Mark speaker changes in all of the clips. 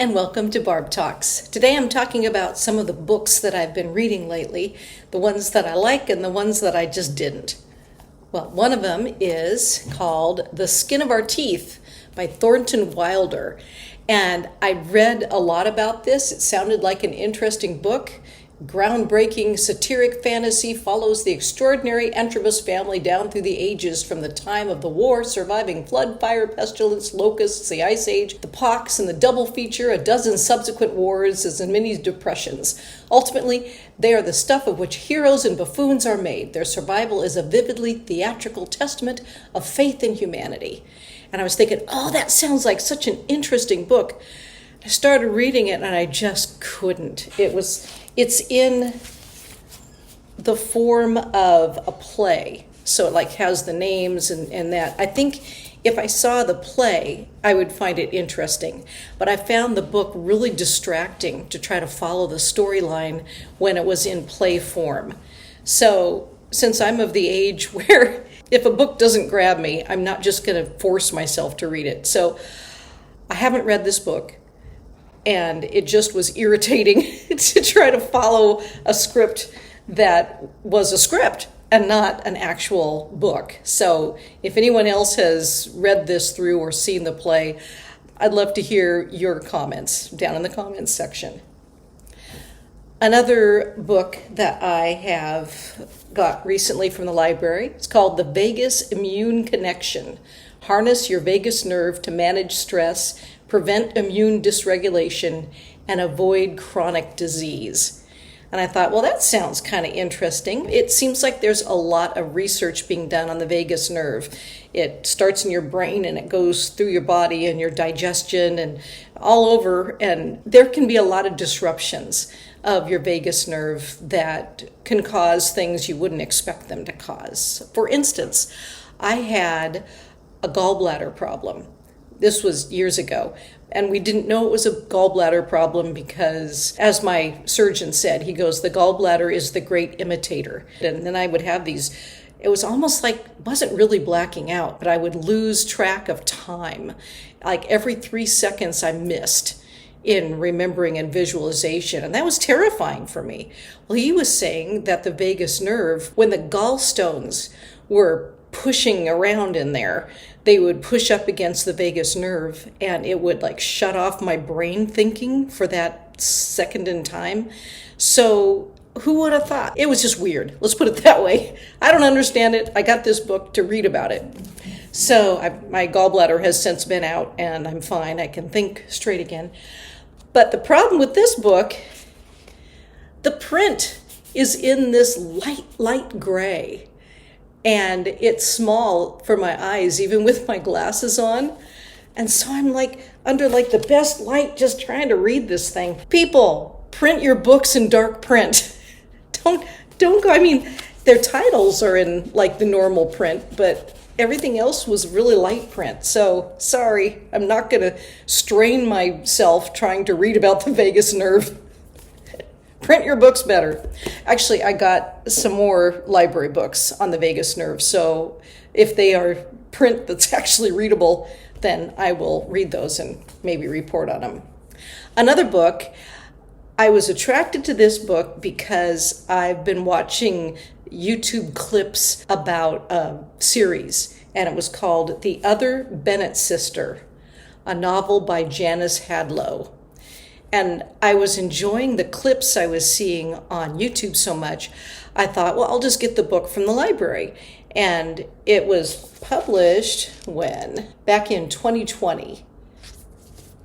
Speaker 1: and welcome to Barb Talks. Today I'm talking about some of the books that I've been reading lately, the ones that I like and the ones that I just didn't. Well, one of them is called The Skin of Our Teeth by Thornton Wilder. And I read a lot about this. It sounded like an interesting book. Groundbreaking satiric fantasy follows the extraordinary Antrobus family down through the ages, from the time of the war, surviving flood, fire, pestilence, locusts, the ice age, the pox, and the double feature, a dozen subsequent wars, and many depressions. Ultimately, they are the stuff of which heroes and buffoons are made. Their survival is a vividly theatrical testament of faith in humanity. And I was thinking, oh, that sounds like such an interesting book. I started reading it and I just couldn't. It's in the form of a play. So it has the names and that. I think if I saw the play, I would find it interesting. But I found the book really distracting to try to follow the storyline when it was in play form. So since I'm of the age where if a book doesn't grab me, I'm not just going to force myself to read it. So I haven't read this book. And it just was irritating to try to follow a script that was a script and not an actual book. So if anyone else has read this through or seen the play, I'd love to hear your comments down in the comments section. Another book that I have got recently from the library, it's called The Vagus Immune Connection. Harness your vagus nerve to manage stress, prevent immune dysregulation, and avoid chronic disease. And I thought, well, that sounds kind of interesting. It seems like there's a lot of research being done on the vagus nerve. It starts in your brain and it goes through your body and your digestion and all over. And there can be a lot of disruptions of your vagus nerve that can cause things you wouldn't expect them to cause. For instance, I had a gallbladder problem. This was years ago, and we didn't know it was a gallbladder problem because, as my surgeon said, he goes, the gallbladder is the great imitator. And then I would have these, it was almost like, wasn't really blacking out, but I would lose track of time. Like every 3 seconds I missed in remembering and visualization, and that was terrifying for me. Well, he was saying that the vagus nerve, when the gallstones were pushing around in there, they would push up against the vagus nerve and it would shut off my brain thinking for that second in time. So who would have thought? It was just weird. Let's put it that way. I don't understand it. I got this book to read about it. So my gallbladder has since been out and I'm fine. I can think straight again. But the problem with this book, the print is in this light gray. And it's small for my eyes, even with my glasses on. And so I'm under the best light just trying to read this thing. People, print your books in dark print. Don't go, their titles are in the normal print, but everything else was really light print. So sorry, I'm not gonna strain myself trying to read about the vagus nerve. Print your books better. Actually, I got some more library books on the vagus nerve, so if they are print that's actually readable, then I will read those and maybe report on them. Another book, I was attracted to this book because I've been watching YouTube clips about a series, and it was called The Other Bennet Sister, a novel by Janice Hadlow. And I was enjoying the clips I was seeing on YouTube so much, I thought, well, I'll just get the book from the library. And it was published when? Back in 2020.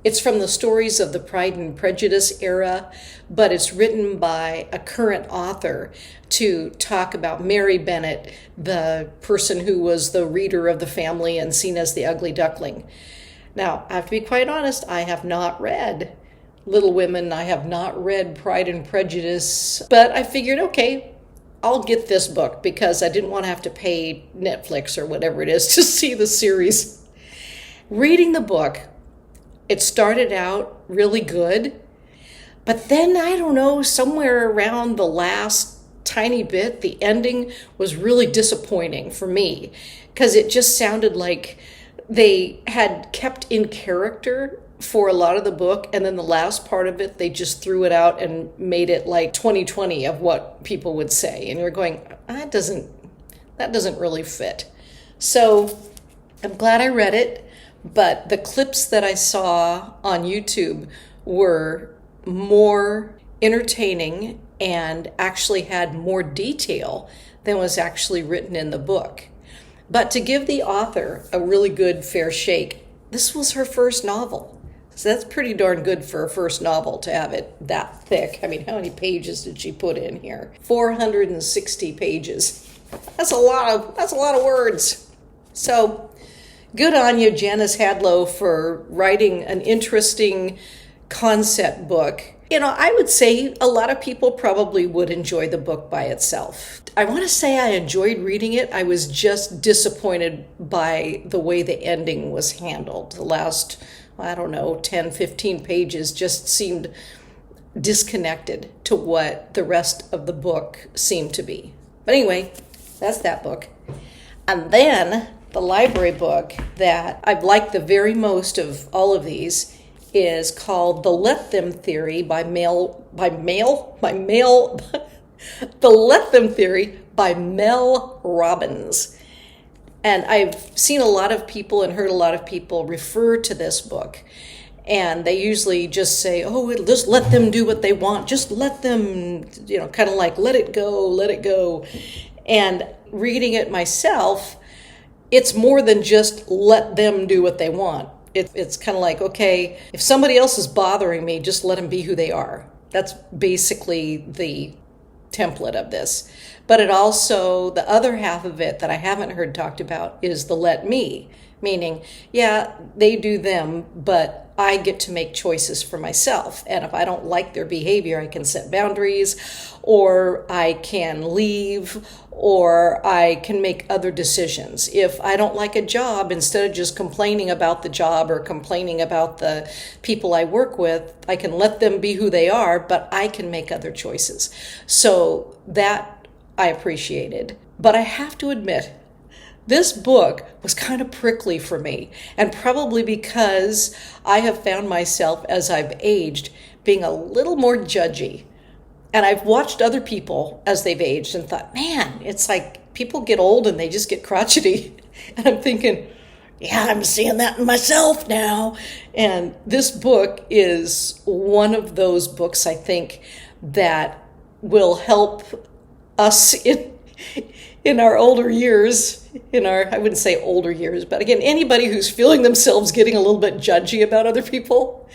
Speaker 1: It's from the Stories of the Pride and Prejudice era, but it's written by a current author to talk about Mary Bennet, the person who was the reader of the family and seen as the ugly duckling. Now, I have to be quite honest, I have not read Little Women. I have not read Pride and Prejudice, but I figured, okay, I'll get this book because I didn't want to have to pay Netflix or whatever it is to see the series. Reading the book, it started out really good, but then, I don't know, somewhere around the last tiny bit, the ending was really disappointing for me because it just sounded like they had kept in character for a lot of the book, and then the last part of it, they just threw it out and made it like 2020 of what people would say. And you're going, that doesn't really fit. So I'm glad I read it, but the clips that I saw on YouTube were more entertaining and actually had more detail than was actually written in the book. But to give the author a really good fair shake, this was her first novel. So that's pretty darn good for a first novel to have it that thick. I mean, how many pages did she put in here? 460 pages. That's a lot of words. So good on you, Janice Hadlow, for writing an interesting concept book. I would say a lot of people probably would enjoy the book by itself. I want to say I enjoyed reading it. I was just disappointed by the way the ending was handled. The last, 10, 15 pages just seemed disconnected to what the rest of the book seemed to be. But anyway, that's that book. And then the library book that I've liked the very most of all of these is called The Let Them Theory The Let Them Theory by Mel Robbins. And I've seen a lot of people and heard a lot of people refer to this book. And they usually just say, just let them do what they want. Just let them, kind of like, let it go, let it go. And reading it myself, it's more than just let them do what they want. It's kind of like, okay, if somebody else is bothering me, just let them be who they are. That's basically the template of this. But it also, the other half of it that I haven't heard talked about is the let me, meaning, yeah, they do them, but I get to make choices for myself. And if I don't like their behavior, I can set boundaries, or I can leave, or I can make other decisions. If I don't like a job, instead of just complaining about the job or complaining about the people I work with, I can let them be who they are, but I can make other choices. So that I appreciated. But I have to admit, this book was kind of prickly for me, and probably because I have found myself, as I've aged, being a little more judgy. And I've watched other people as they've aged and thought, man, it's like people get old and they just get crotchety. And I'm thinking, yeah, I'm seeing that in myself now. And this book is one of those books, I think, that will help us in our older years, I wouldn't say older years, but again, anybody who's feeling themselves getting a little bit judgy about other people,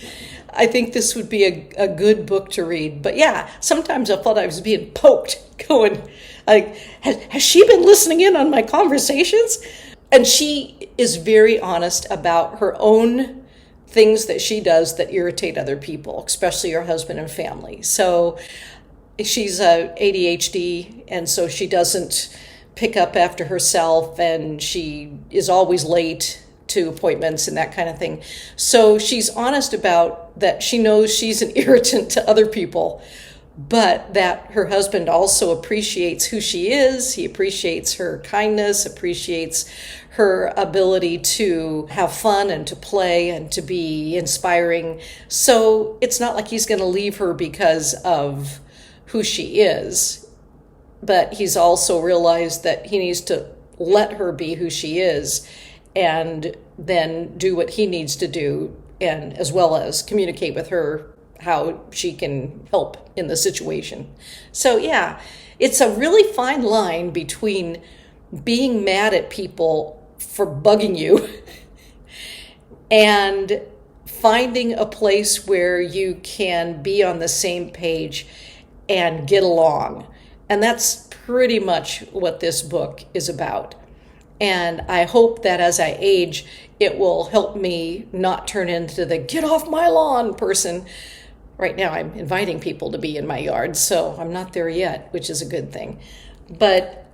Speaker 1: I think this would be a good book to read. But yeah, sometimes I thought I was being poked, going, like, has she been listening in on my conversations? And she is very honest about her own things that she does that irritate other people, especially her husband and family. So she's ADHD, and so she doesn't pick up after herself, and she is always late to appointments and that kind of thing. So she's honest about that. She knows she's an irritant to other people, but that her husband also appreciates who she is. He appreciates her kindness, appreciates her ability to have fun and to play and to be inspiring. So it's not like he's going to leave her because of who she is, but he's also realized that he needs to let her be who she is and then do what he needs to do, and as well as communicate with her how she can help in the situation. So yeah, it's a really fine line between being mad at people for bugging you and finding a place where you can be on the same page and get along. And that's pretty much what this book is about. And I hope that as I age, it will help me not turn into the get off my lawn person. Right now, I'm inviting people to be in my yard, so I'm not there yet, which is a good thing. But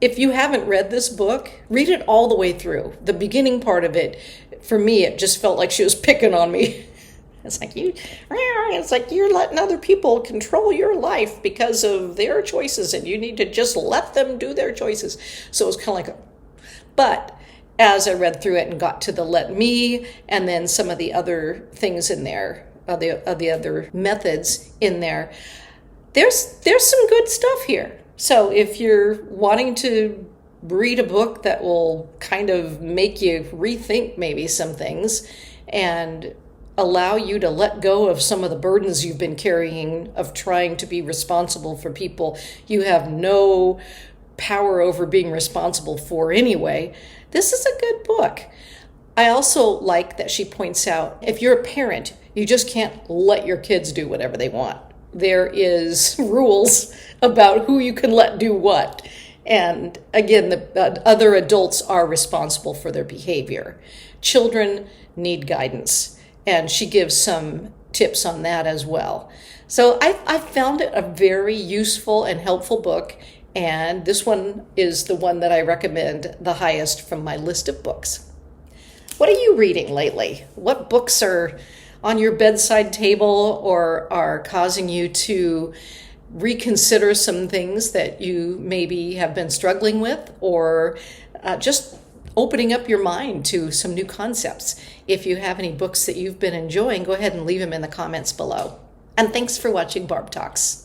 Speaker 1: if you haven't read this book, read it all the way through. The beginning part of it, for me, it just felt like she was picking on me. It's like you're letting other people control your life because of their choices, and you need to just let them do their choices. So it's kind of like, but as I read through it and got to the let me, and then some of the other things in there, the other methods in there, there's some good stuff here. So if you're wanting to read a book that will kind of make you rethink maybe some things and allow you to let go of some of the burdens you've been carrying of trying to be responsible for people you have no power over being responsible for anyway, this is a good book. I also like that she points out, if you're a parent, you just can't let your kids do whatever they want. There is rules about who you can let do what. And again, the other adults are responsible for their behavior. Children need guidance. And she gives some tips on that as well. So I found it a very useful and helpful book. And this one is the one that I recommend the highest from my list of books. What are you reading lately? What books are on your bedside table or are causing you to reconsider some things that you maybe have been struggling with, or just opening up your mind to some new concepts? If you have any books that you've been enjoying, go ahead and leave them in the comments below. And thanks for watching Barb Talks.